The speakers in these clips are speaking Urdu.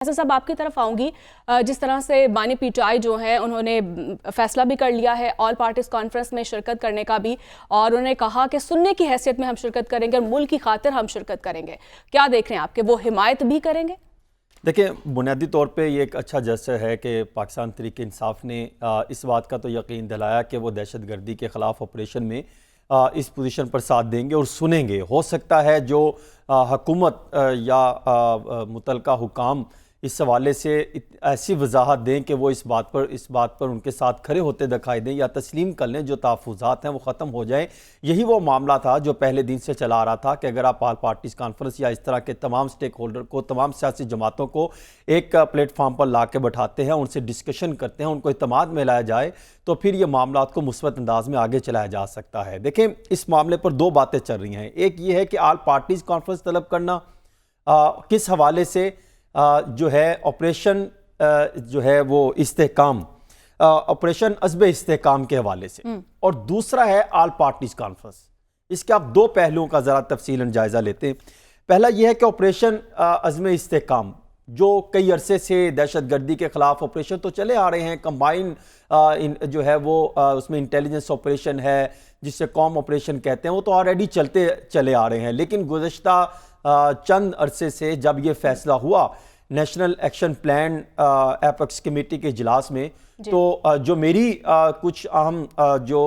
ایسا صاحب آپ کی طرف آؤں گی. جس طرح سے بانی پی ٹی آئی جو ہے انہوں نے فیصلہ بھی کر لیا ہے آل پارٹیز کانفرنس میں شرکت کرنے کا بھی, اور انہوں نے کہا کہ سننے کی حیثیت میں ہم شرکت کریں گے اور ملک کی خاطر ہم شرکت کریں گے. کیا دیکھ رہے ہیں آپ کہ وہ حمایت بھی کریں گے؟ دیکھیں, بنیادی طور پہ یہ ایک اچھا جسر ہے کہ پاکستان تحریک انصاف نے اس بات کا تو یقین دلایا کہ وہ دہشت گردی کے خلاف آپریشن میں اس پوزیشن پر ساتھ دیں گے اور سنیں گے. ہو سکتا ہے جو حکومت یا متعلقہ حکام اس حوالے سے ایسی وضاحت دیں کہ وہ اس بات پر ان کے ساتھ کھڑے ہوتے دکھائی دیں یا تسلیم کر لیں, جو تحفظات ہیں وہ ختم ہو جائیں. یہی وہ معاملہ تھا جو پہلے دن سے چلا آ رہا تھا کہ اگر آپ آل پارٹیز کانفرنس یا اس طرح کے تمام سٹیک ہولڈر کو, تمام سیاسی جماعتوں کو ایک پلیٹ فارم پر لا کے بٹھاتے ہیں, ان سے ڈسکشن کرتے ہیں, ان کو اعتماد میں لایا جائے تو پھر یہ معاملات کو مثبت انداز میں آگے چلایا جا سکتا ہے. دیکھیں, اس معاملے پر دو باتیں چل رہی ہیں. ایک یہ ہے کہ آل پارٹیز کانفرنس طلب کرنا کس حوالے سے جو ہے آپریشن جو ہے وہ استحکام, آپریشن عزم استحکام کے حوالے سے, اور دوسرا ہے آل پارٹیز کانفرنس. اس کے آپ دو پہلوؤں کا ذرا تفصیلاً جائزہ لیتے ہیں. پہلا یہ ہے کہ آپریشن عزم استحکام جو کئی عرصے سے دہشت گردی کے خلاف آپریشن تو چلے آ رہے ہیں, کمبائن جو ہے وہ اس میں انٹیلیجنس آپریشن ہے جسے قوم آپریشن کہتے ہیں, وہ تو آلریڈی چلتے چلے آ رہے ہیں. لیکن گزشتہ چند عرصے سے جب یہ فیصلہ ہوا national action plan apex committee کے اجلاس میں, تو جو میری کچھ اہم جو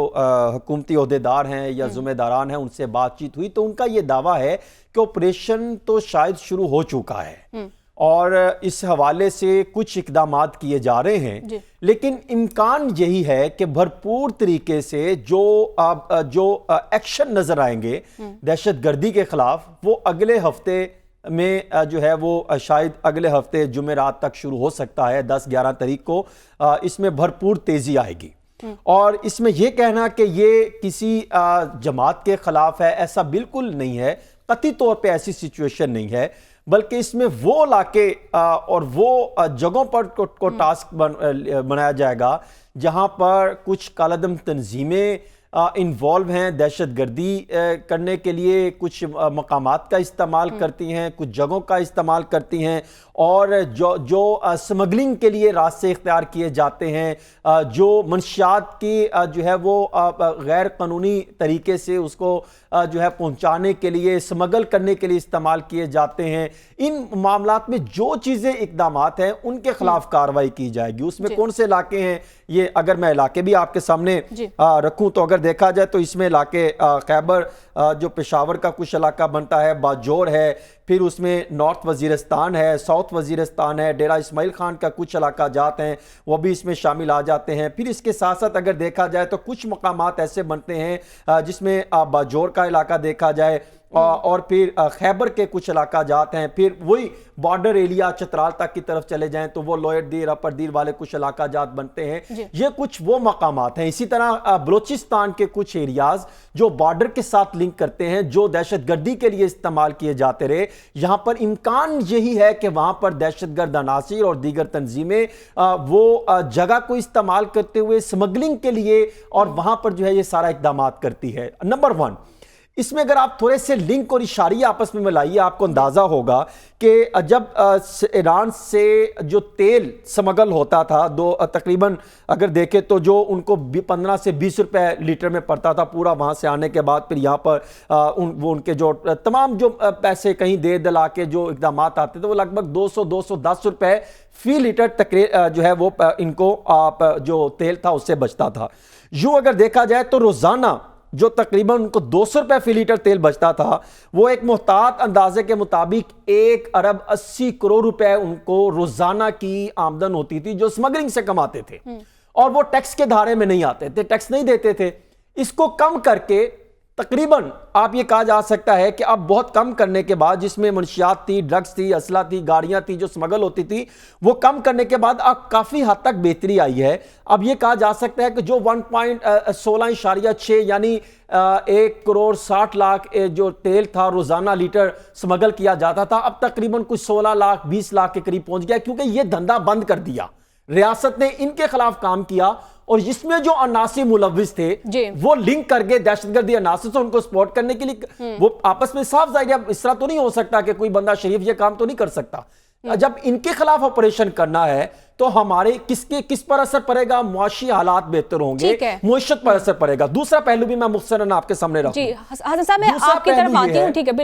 حکومتی عہدیدار ہیں یا ذمہ داران ہیں ان سے بات چیت ہوئی, تو ان کا یہ دعویٰ ہے کہ آپریشن تو شاید شروع ہو چکا ہے اور اس حوالے سے کچھ اقدامات کیے جا رہے ہیں, لیکن امکان یہی ہے کہ بھرپور طریقے سے جو ایکشن نظر آئیں گے دہشت گردی کے خلاف وہ اگلے ہفتے میں جو ہے وہ شاید اگلے ہفتے جمعرات تک شروع ہو سکتا ہے, 10-11 تاریخ کو اس میں بھرپور تیزی آئے گی. اور اس میں یہ کہنا کہ یہ کسی جماعت کے خلاف ہے, ایسا بالکل نہیں ہے, قطعی طور پہ ایسی سچویشن نہیں ہے, بلکہ اس میں وہ علاقے اور وہ جگہوں پر کو ٹاسک بنایا جائے گا جہاں پر کچھ کالعدم تنظیمیں انوالو ہیں دہشت گردی کرنے کے لیے, کچھ مقامات کا استعمال کرتی ہیں, کچھ جگہوں کا استعمال کرتی ہیں, اور جو سمگلنگ کے لیے راستے اختیار کیے جاتے ہیں, جو منشیات کی جو ہے وہ غیر قانونی طریقے سے اس کو جو ہے پہنچانے کے لیے, سمگل کرنے کے لیے استعمال کیے جاتے ہیں, ان معاملات میں جو چیزیں اقدامات ہیں ان کے خلاف کارروائی کی جائے گی. اس میں کون سے علاقے ہیں, یہ اگر میں علاقے بھی آپ کے سامنے رکھوں تو اگر دیکھا جائے تو اس میں علاقے خیبر جو پشاور کا کچھ علاقہ بنتا ہے, باجور ہے, پھر اس میں نارتھ وزیرستان ہے, ساؤتھ وزیرستان ہے, ڈیرہ اسماعیل خان کا کچھ علاقہ جات ہیں وہ بھی اس میں شامل آ جاتے ہیں. پھر اس کے ساتھ ساتھ اگر دیکھا جائے تو کچھ مقامات ایسے بنتے ہیں جس میں باجور کا علاقہ دیکھا جائے, اور پھر خیبر کے کچھ علاقہ جات ہیں, پھر وہی بارڈر ایریا چترال تک کی طرف چلے جائیں تو وہ لوئر دیر اپر دیر والے کچھ علاقہ جات بنتے ہیں. یہ کچھ وہ مقامات ہیں. اسی طرح بلوچستان کے کچھ ایریاز جو بارڈر کے ساتھ لنک کرتے ہیں, جو دہشت گردی کے لیے استعمال کیے جاتے رہے, یہاں پر امکان یہی ہے کہ وہاں پر دہشت گرد عناصر اور دیگر تنظیمیں وہ جگہ کو استعمال کرتے ہوئے سمگلنگ کے لیے اور وہاں پر جو ہے یہ سارا اقدامات کرتی ہے. نمبر 1, اس میں اگر آپ تھوڑے سے لنک اور اشاریہ آپس میں ملائیے, آپ کو اندازہ ہوگا کہ جب ایران سے جو تیل سمگل ہوتا تھا تقریباً اگر دیکھیں تو جو ان کو 15 سے 20 روپے لیٹر میں پڑتا تھا پورا وہاں سے آنے کے بعد, پھر یہاں پر وہ ان کے جو تمام جو پیسے کہیں دے دلا کے جو اقدامات آتے تھے وہ لگ بھگ 200-210 روپے فی لیٹر جو ہے وہ ان کو جو تیل تھا اس سے بچتا تھا. یوں اگر دیکھا جائے تو روزانہ جو تقریباً ان کو 200 روپے فی لیٹر تیل بچتا تھا, وہ ایک محتاط اندازے کے مطابق 1 ارب 80 کروڑ روپے ان کو روزانہ کی آمدن ہوتی تھی جو سمگلنگ سے کماتے تھے, اور وہ ٹیکس کے دھارے میں نہیں آتے تھے, ٹیکس نہیں دیتے تھے. اس کو کم کر کے تقریباً آپ یہ کہا جا سکتا ہے کہ اب بہت کم کرنے کے بعد, جس میں منشیات تھی, ڈرگز تھی, اسلحہ تھی, گاڑیاں تھی جو سمگل ہوتی تھی, وہ کم کرنے کے بعد اب کافی حد تک بہتری آئی ہے. اب یہ کہا جا سکتا ہے کہ جو 1.16.6 یعنی 1 کروڑ 60 لاکھ جو تیل تھا روزانہ لیٹر سمگل کیا جاتا تھا, اب تقریباً کچھ 16 لاکھ 20 لاکھ کے قریب پہنچ گیا, کیونکہ یہ دھندا بند کر دیا. ریاست نے ان کے خلاف کام کیا اور جس میں جو عناصر ملوث تھے وہ لنک کر کے دہشت گردی عناصر سے ان کو سپورٹ کرنے کے لیے وہ آپس میں صاف ظاہر ہے اس طرح تو نہیں ہو سکتا کہ کوئی بندہ شریف یہ کام تو نہیں کر سکتا. جب ان کے خلاف آپریشن کرنا ہے تو ہمارے کس پر اثر پڑے گا؟ معاشی حالات بہتر ہوں گے، معیشت پر اثر پڑے گا۔ دوسرا پہلو بھی میں مختصراً آپ کے سامنے رکھوں۔ جی حسن صاحب میں آپ کی طرف آتی ہوں، ٹھیک ہے بالکل